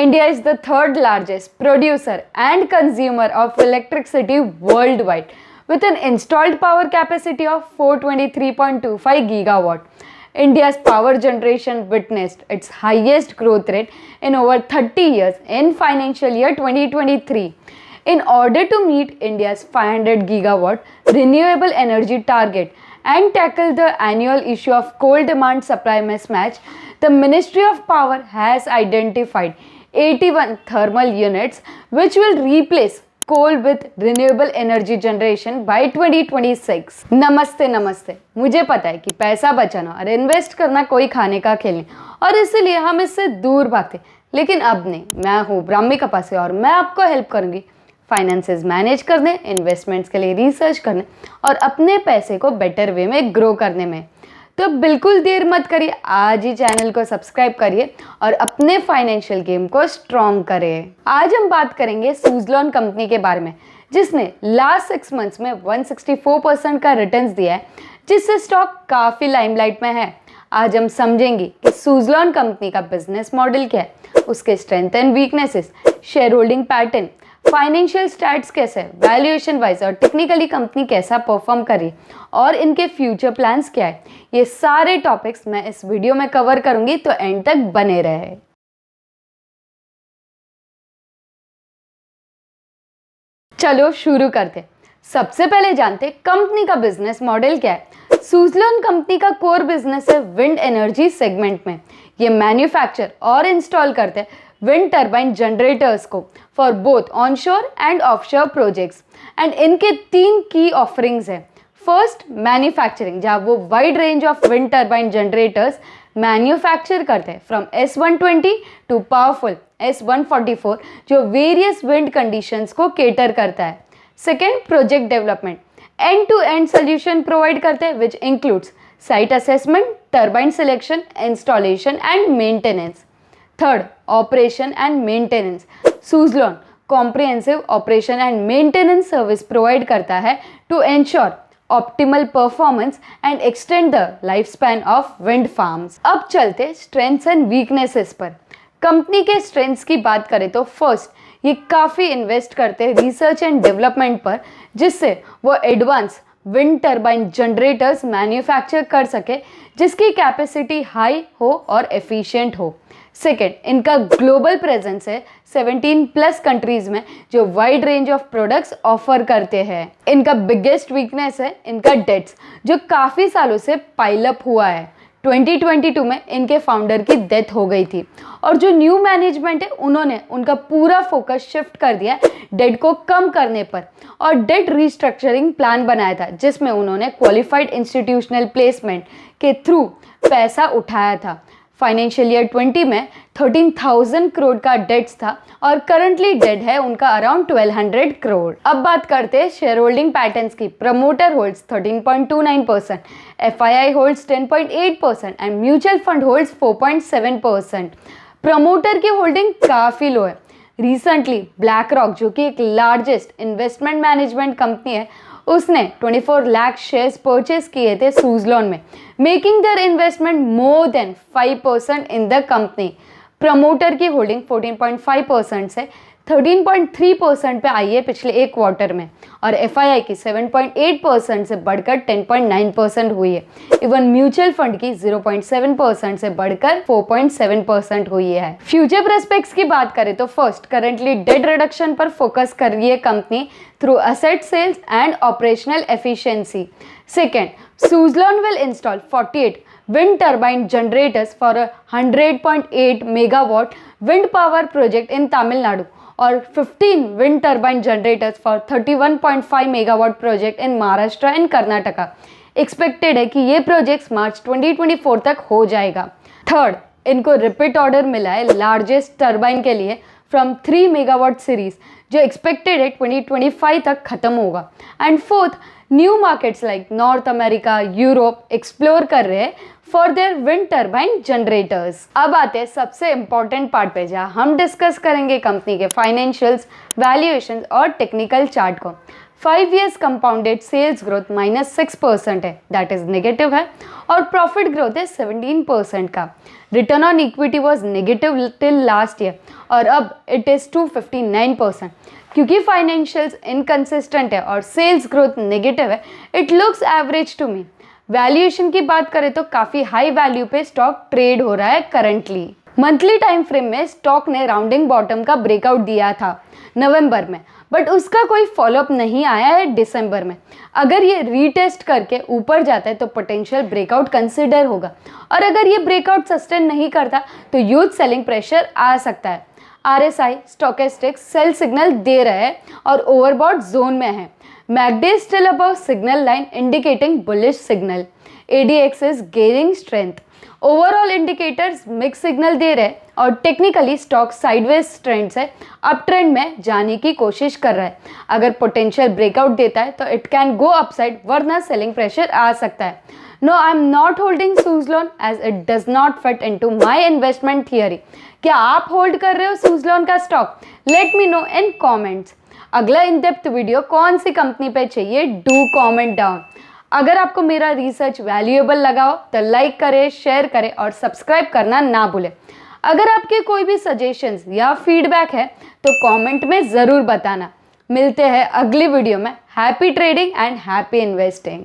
India is the third largest producer and consumer of electricity worldwide with an installed power capacity of 423.25 gigawatt. India's power generation witnessed its highest growth rate in over 30 years in financial year 2023. In order to meet India's 500 gigawatt renewable energy target and tackle the annual issue of coal demand supply mismatch, the Ministry of Power has identified 81 thermal units which will replace coal with renewable energy generation by 2026. नमस्ते, मुझे पता है कि पैसा बचाना और invest करना कोई खाने का खेल नहीं और इसीलिए हम इससे दूर भागते, लेकिन अब नहीं। मैं हूँ ब्राह्मी कपासे और मैं आपको हेल्प करूँगी फाइनेंसेस मैनेज करने, इन्वेस्टमेंट्स के लिए रिसर्च करने और अपने पैसे को बेटर वे में ग्रो करने में। तो बिल्कुल देर मत करिए, आज ही चैनल को सब्सक्राइब करिए और अपने फाइनेंशियल गेम को स्ट्रॉन्ग करिए। आज हम बात करेंगे सुज़लोन कंपनी के बारे में, जिसने लास्ट 6 मंथ्स में 164% का रिटर्न्स दिया है, जिससे स्टॉक काफ़ी लाइमलाइट में है। आज हम समझेंगे कि सुज़लोन कंपनी का बिजनेस मॉडल क्या है, उसके strength and weaknesses, share holding pattern, financial stats कैसे, वैल्यूएशन वाइज और टेक्निकली कंपनी कैसा परफॉर्म करी और इनके फ्यूचर प्लान्स क्या है। ये सारे टॉपिक्स मैं इस वीडियो में कवर करूंगी, तो एंड तक बने रहे। चलो शुरू करते। सबसे पहले जानते कंपनी का बिजनेस मॉडल क्या है। सुज़लोन कंपनी का कोर बिजनेस है विंड एनर्जी सेगमेंट में। ये मैन्युफैक्चर और इंस्टॉल करते हैं विंड टर्बाइन जनरेटर्स को for both onshore and offshore projects. And इनके 3 की ऑफरिंग्स है। फर्स्ट, मैन्युफैक्चरिंग, जहाँ वो wide range of wind turbine generators manufacture करते हैं from S120 to powerful S144, जो वेरियस विंड कंडीशंस को केटर करता है। Second, project development, end to end solution provide करते हैं which includes site assessment, turbine selection, installation and maintenance. Third, operation and maintenance. Suzlon comprehensive operation and maintenance service provide करता है to ensure optimal performance and extend the life span of wind farms. अब चलते strengths and weaknesses पर। Company के strengths की बात करें तो फर्स्ट, ये काफ़ी इन्वेस्ट करते हैं रिसर्च एंड डेवलपमेंट पर, जिससे वो advance wind turbine generators manufacture कर सके जिसकी कैपेसिटी हाई हो और एफिशिएंट हो। सेकेंड, इनका ग्लोबल प्रेजेंस है 17+ कंट्रीज में, जो wide range of products offer करते हैं। इनका बिगेस्ट वीकनेस है इनका डेट्स, जो काफ़ी सालों से पाइलअप हुआ है। 2022 में इनके फाउंडर की डेथ हो गई थी और जो न्यू मैनेजमेंट है उन्होंने उनका पूरा फोकस शिफ्ट कर दिया डेट को कम करने पर और डेट रीस्ट्रक्चरिंग प्लान बनाया था, जिसमें उन्होंने क्वालिफाइड इंस्टीट्यूशनल प्लेसमेंट के थ्रू पैसा उठाया था। फाइनेंशियल ईयर 20 में 13,000 करोड़ का डेट्स था और करंटली डेट है उनका अराउंड 1200 करोड़। अब बात करते हैं शेयर होल्डिंग पैटर्न्स की। Promoter holds 13.29%, FII holds 10.8% and mutual fund holds 4.7%। Promoter की होल्डिंग काफ़ी लो है। रिसेंटली ब्लैक रॉक, जो कि एक लार्जेस्ट इन्वेस्टमेंट मैनेजमेंट कंपनी है, उसने 24 लाख शेयर्स परचेज किए थे सुज़लोन में, making their investment more than 5% in the company. Promoter की होल्डिंग 14.5% से 13.3% पे आई है पिछले एक क्वार्टर में और FII की 7.8% से बढ़कर 10.9% हुई है। इवन म्यूचुअल फंड की 0.7% से बढ़कर 4.7% हुई है। फ्यूचर प्रोस्पेक्ट्स की बात करें तो फर्स्ट, करंटली डेट रिडक्शन पर फोकस कर रही है company through asset sales and operational efficiency. Second, Suzlon will install 48 wind turbine generators for a 100.8 megawatt wind power project in Tamil Nadu और 15 wind turbine generators for 31.5 megawatt project in Maharashtra and Karnataka। Expected है कि ये projects मार्च 2024 तक हो जाएगा। Third, इनको repeat order मिला है लार्जेस्ट टर्बाइन के लिए फ्रॉम 3 मेगावाट सीरीज, जो एक्सपेक्टेड है 2025 तक खत्म होगा। And fourth, new markets like north America, Europe explore कर रहे हैं for their wind turbine generators. अब आते हैं सबसे इंपॉर्टेंट पार्ट पे, जहाँ हम डिस्कस करेंगे कंपनी के फाइनेंशियल्स, वैल्यूएशंस और टेक्निकल चार्ट को। 5 years कंपाउंडेड सेल्स ग्रोथ -6% है, दैट इज नेगेटिव है, और प्रॉफिट ग्रोथ है 17% का। Return on equity was negative till last year और अब इट इज़ 259%। क्योंकि फाइनेंशियल्स इनकंसिस्टेंट है और सेल्स ग्रोथ नेगेटिव है, it looks average to me. Valuation की बात करें तो काफ़ी हाई वैल्यू पे स्टॉक ट्रेड हो रहा है करंटली। मंथली टाइम फ्रेम में स्टॉक ने राउंडिंग बॉटम का ब्रेकआउट दिया था नवंबर में, बट उसका कोई फॉलोअप नहीं आया है दिसंबर में। अगर ये रीटेस्ट करके ऊपर जाता है तो पोटेंशियल ब्रेकआउट कंसिडर होगा, और अगर ये ब्रेकआउट सस्टेन नहीं करता तो ह्यूज सेलिंग प्रेशर आ सकता है। RSI स्टोकेस्टिक्स सेल सिग्नल दे रहे हैं और ओवरबॉट जोन में है। MACD is still above signal line indicating bullish signal. ADX is gaining strength. Overall indicators mix signal दे रहे हैं और टेक्निकली स्टॉक साइडवेज ट्रेंड से अप ट्रेंड में जाने की कोशिश कर रहा है। अगर पोटेंशियल ब्रेकआउट देता है तो इट कैन गो अपसाइड, वरना सेलिंग प्रेशर आ सकता है। No, I am not holding Suzlon as it does not fit into my investment theory. क्या आप होल्ड कर रहे हो Suzlon का stock? Let me know in comments. अगला इन डेप्थ वीडियो कौन सी कंपनी पे चाहिए, डू कमेंट डाउन। अगर आपको मेरा रिसर्च वैल्यूएबल लगा हो तो लाइक करें, शेयर करें और सब्सक्राइब करना ना भूलें। अगर आपके कोई भी सजेशंस या फीडबैक है तो कमेंट में ज़रूर बताना। मिलते हैं अगली वीडियो में। Happy trading and happy investing.